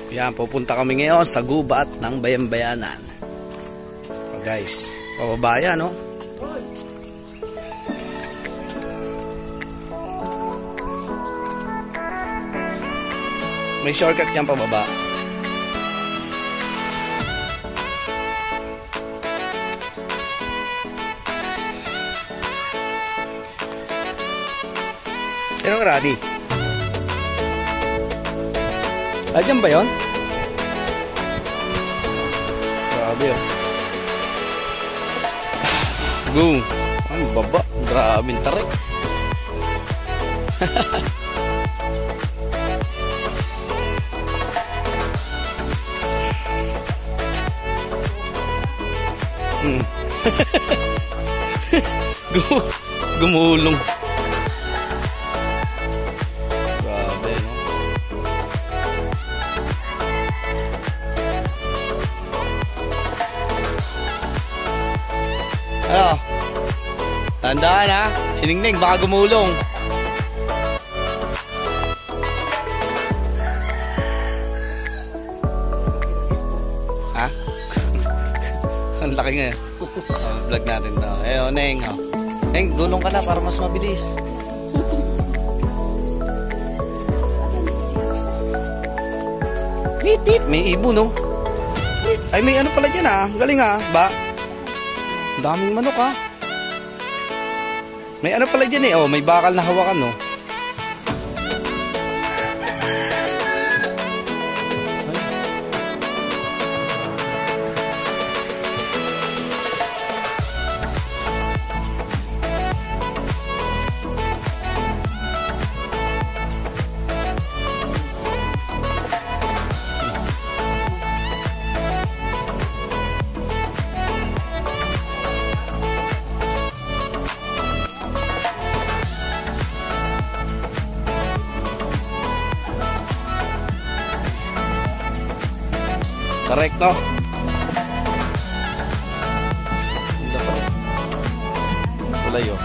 Yan, pupunta kami ngayon sa gubat ng Bayan-Bayanan. So guys, pababa yan, no? May shortcut yan pababa. Pero ready. Diyan ba yun? Grabe yun. Go. Ang baba. Grabe yung tarik. Gumulong. Grabe, no? Ano? Tandaan ha, siningning baka gumulong. Ha? Ang laki nga. Vlog natin to. Eh, Neng. Neng, gulong ka na para mas mabilis. Pit, pit. May ibon, no? Ay, may ano pala dyan, ha? Galing, ha? Ba? Daming manok, ha? May ano pala dyan, eh. Oh, may bakal na hawakan, no? Correcto. Tulayo.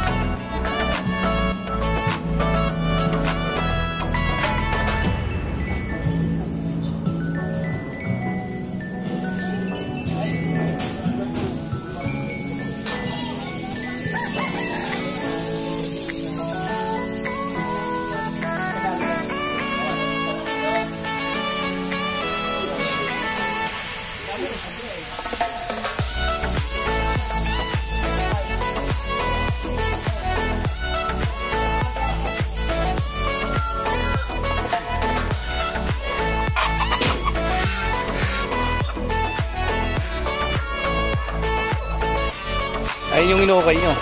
Ayun yung inukay nyo.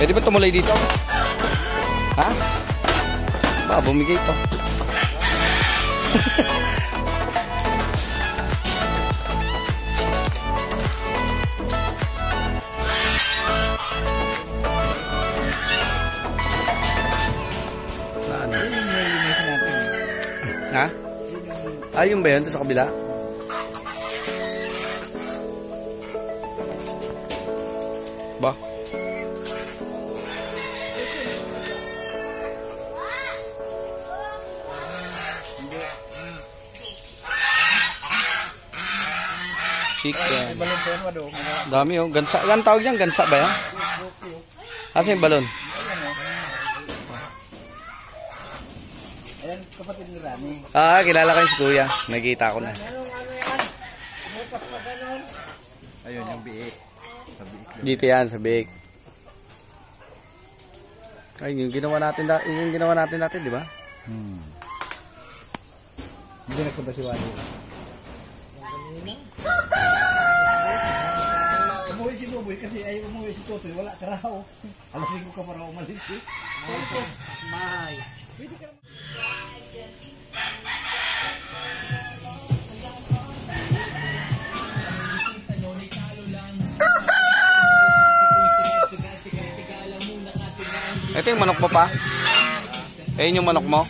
Pwede ba tumulay dito? Ha? Ba, bumigay ito. Ha? Ayun ba yun? Ito sa kabila? Ba? Chicken. Dami oh. Gansa. Yan tawag yan. Gansa ba yan? Asa yung balon? Ayan, kapatid ni Rami. Ah, kilala ko yung si Kuya. Nakita ko na. Ayun, yung biik. Dito yan, sa bake. Ay, yung ginawa natin dati, di ba? Hindi nagpunta si Wally. Umuwi si Buboy kasi ay umuwi si Totoy. Wala ka raw. Alasing ko ka para umalis eh. May. Pwede ka naman. Ito yung manok mo pa? Ayun yung manok mo?